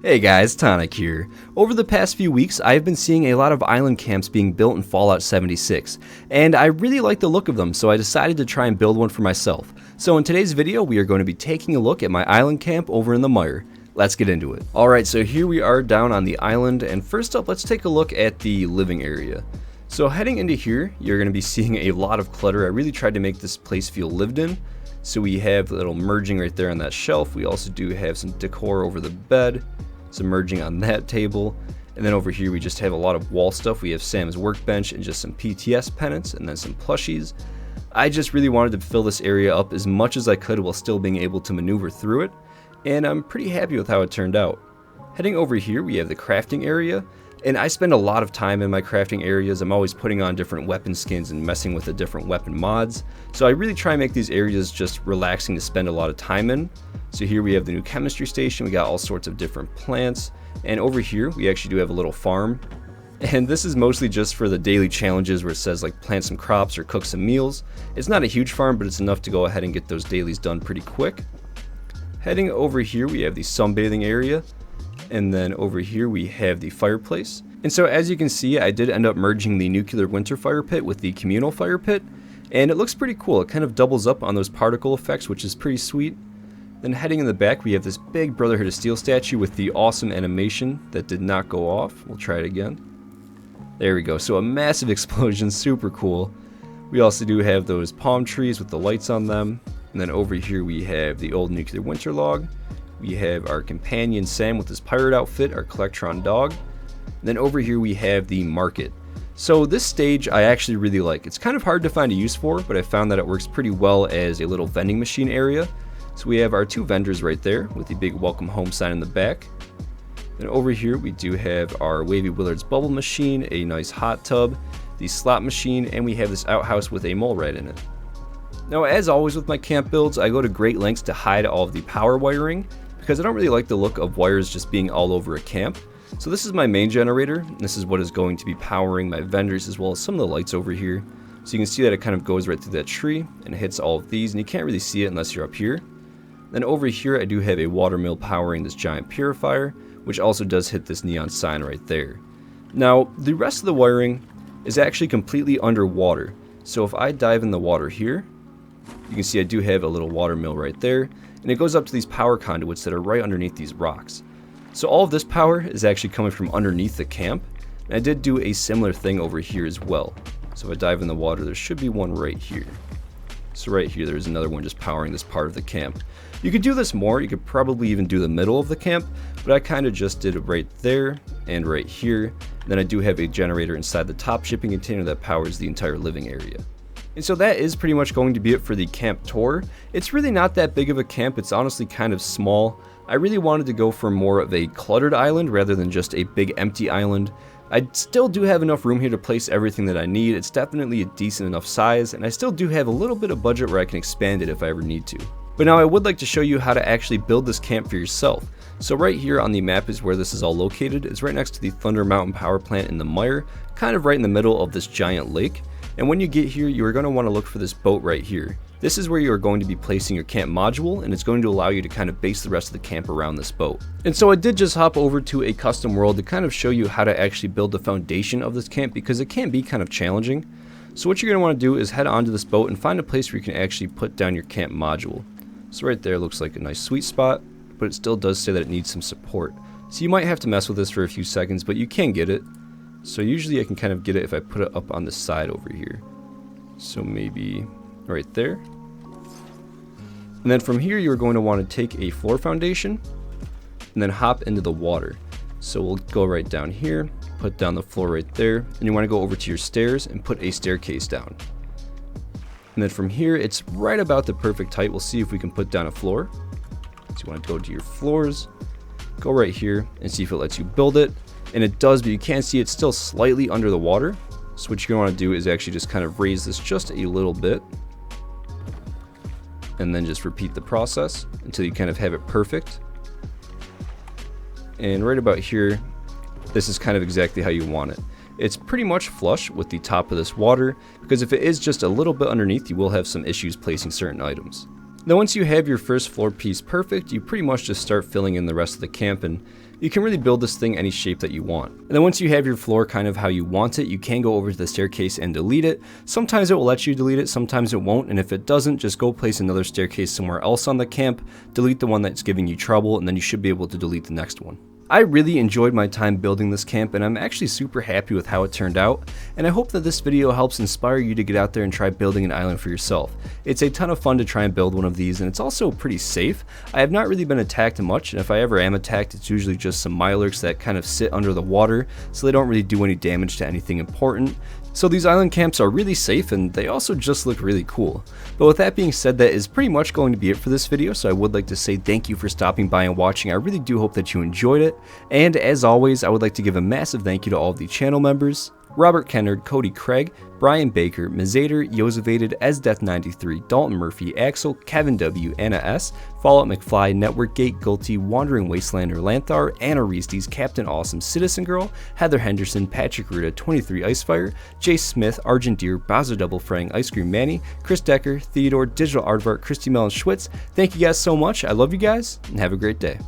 Hey guys, Tonic here. Over the past few weeks, I've been seeing a lot of island camps being built in Fallout 76, and I really like the look of them, so I decided to try and build one for myself. So in today's video, we are going to be taking a look at my island camp over in the mire. Let's get into it. Alright, so here we are down on the island, and first up, let's take a look at the living area. So heading into here, you're going to be seeing a lot of clutter. I really tried to make this place feel lived in. So we have a little merging right there on that shelf. We also do have some decor over the bed, some merging on that table, and then over here we just have a lot of wall stuff. We have Sam's workbench and just some PTS pennants and then some plushies. I just really wanted to fill this area up as much as I could while still being able to maneuver through it, and I'm pretty happy with how it turned out. Heading over here we have the crafting area, and I spend a lot of time in my crafting areas. I'm always putting on different weapon skins and messing with the different weapon mods, so I really try and make these areas just relaxing to spend a lot of time in. So here we have the new chemistry station. We got all sorts of different plants, and over here we actually do have a little farm, and this is mostly just for the daily challenges where it says like plant some crops or cook some meals. It's not a huge farm, but it's enough to go ahead and get those dailies done pretty quick. Heading over here we have the sunbathing area, and then over here we have the fireplace. And so as you can see, I did end up merging the nuclear winter fire pit with the communal fire pit, and it looks pretty cool. It kind of doubles up on those particle effects, which is pretty sweet. Then heading in the back we have this big Brotherhood of Steel statue with the awesome animation that did not go off. We'll try it again. There we go. So a massive explosion, super cool. We also do have those palm trees with the lights on them. And then over here we have the old nuclear winter log. We have our companion Sam with his pirate outfit, our Collectron dog. And then over here we have the market. So this stage I actually really like. It's kind of hard to find a use for, but I found that it works pretty well as a little vending machine area. So we have our two vendors right there with the big welcome home sign in the back. And over here we do have our Wavy Willards bubble machine, a nice hot tub, the slot machine, and we have this outhouse with a mole rat in it. Now as always with my camp builds, I go to great lengths to hide all of the power wiring because I don't really like the look of wires just being all over a camp. So this is my main generator, and this is what is going to be powering my vendors as well as some of the lights over here. So you can see that it kind of goes right through that tree and it hits all of these, and you can't really see it unless you're up here. Then over here I do have a water mill powering this giant purifier, which also does hit this neon sign right there. Now the rest of the wiring is actually completely underwater, so if I dive in the water here, you can see I do have a little water mill right there, and it goes up to these power conduits that are right underneath these rocks. So all of this power is actually coming from underneath the camp, and I did do a similar thing over here as well. So if I dive in the water, there should be one right here. So right here there's another one just powering this part of the camp. You could do this more, you could probably even do the middle of the camp, but I kind of just did it right there and right here. And then I do have a generator inside the top shipping container that powers the entire living area. And so that is pretty much going to be it for the camp tour. It's really not that big of a camp, it's honestly kind of small. I really wanted to go for more of a cluttered island rather than just a big empty island. I still do have enough room here to place everything that I need. It's definitely a decent enough size, and I still do have a little bit of budget where I can expand it if I ever need to. But now I would like to show you how to actually build this camp for yourself. So right here on the map is where this is all located. It's right next to the Thunder Mountain power plant in the mire, kind of right in the middle of this giant lake. And when you get here, you are going to want to look for this boat right here. This is where you are going to be placing your camp module, and it's going to allow you to kind of base the rest of the camp around this boat. And so I did just hop over to a custom world to kind of show you how to actually build the foundation of this camp, because it can be kind of challenging. So what you're going to want to do is head onto this boat and find a place where you can actually put down your camp module. So right there looks like a nice sweet spot, but it still does say that it needs some support. So you might have to mess with this for a few seconds, but you can get it. So usually I can kind of get it if I put it up on the side over here. So maybe right there. And then from here you're going to want to take a floor foundation and then hop into the water. So we'll go right down here, put down the floor right there, and you want to go over to your stairs and put a staircase down. And then from here it's right about the perfect height. We'll see if we can put down a floor. So you want to go to your floors, go right here and see if it lets you build it. And it does, but you can see it's still slightly under the water. So what you're going to want to do is actually just kind of raise this just a little bit, and then just repeat the process until you kind of have it perfect. And right about here, this is kind of exactly how you want it. It's pretty much flush with the top of this water, because if it is just a little bit underneath, you will have some issues placing certain items. Now once you have your first floor piece perfect, you pretty much just start filling in the rest of the camp, and You can really build this thing any shape that you want. And then once you have your floor kind of how you want it, you can go over to the staircase and delete it. Sometimes it will let you delete it, sometimes it won't, and if it doesn't, just go place another staircase somewhere else on the camp, delete the one that's giving you trouble, and then you should be able to delete the next one. I really enjoyed my time building this camp, and I'm actually super happy with how it turned out, and I hope that this video helps inspire you to get out there and try building an island for yourself. It's a ton of fun to try and build one of these, and it's also pretty safe. I have not really been attacked much, and if I ever am attacked, it's usually just some Mirelurks that kind of sit under the water, so they don't really do any damage to anything important. So these island camps are really safe, and they also just look really cool. But with that being said, that is pretty much going to be it for this video, so I would like to say thank you for stopping by and watching. I really do hope that you enjoyed it, and as always, I would like to give a massive thank you to all of the channel members: Robert Kennard, Cody Craig, Brian Baker, Mazader, Yosevated, Esdeath93, Dalton Murphy, Axel, Kevin W, Anna S, Fallout McFly, Networkgate, Gulty, Wandering Wastelander, Lanthar, Anna Reestes, Captain Awesome, Citizen Girl, Heather Henderson, Patrick Ruda, 23 Icefire, Jace Smith, Argent Deer, Bowser Double Frang, Ice Cream Manny, Chris Decker, Theodore, Digital Aardvark, Christy Mellon Schwitz. Thank you guys so much. I love you guys, and have a great day.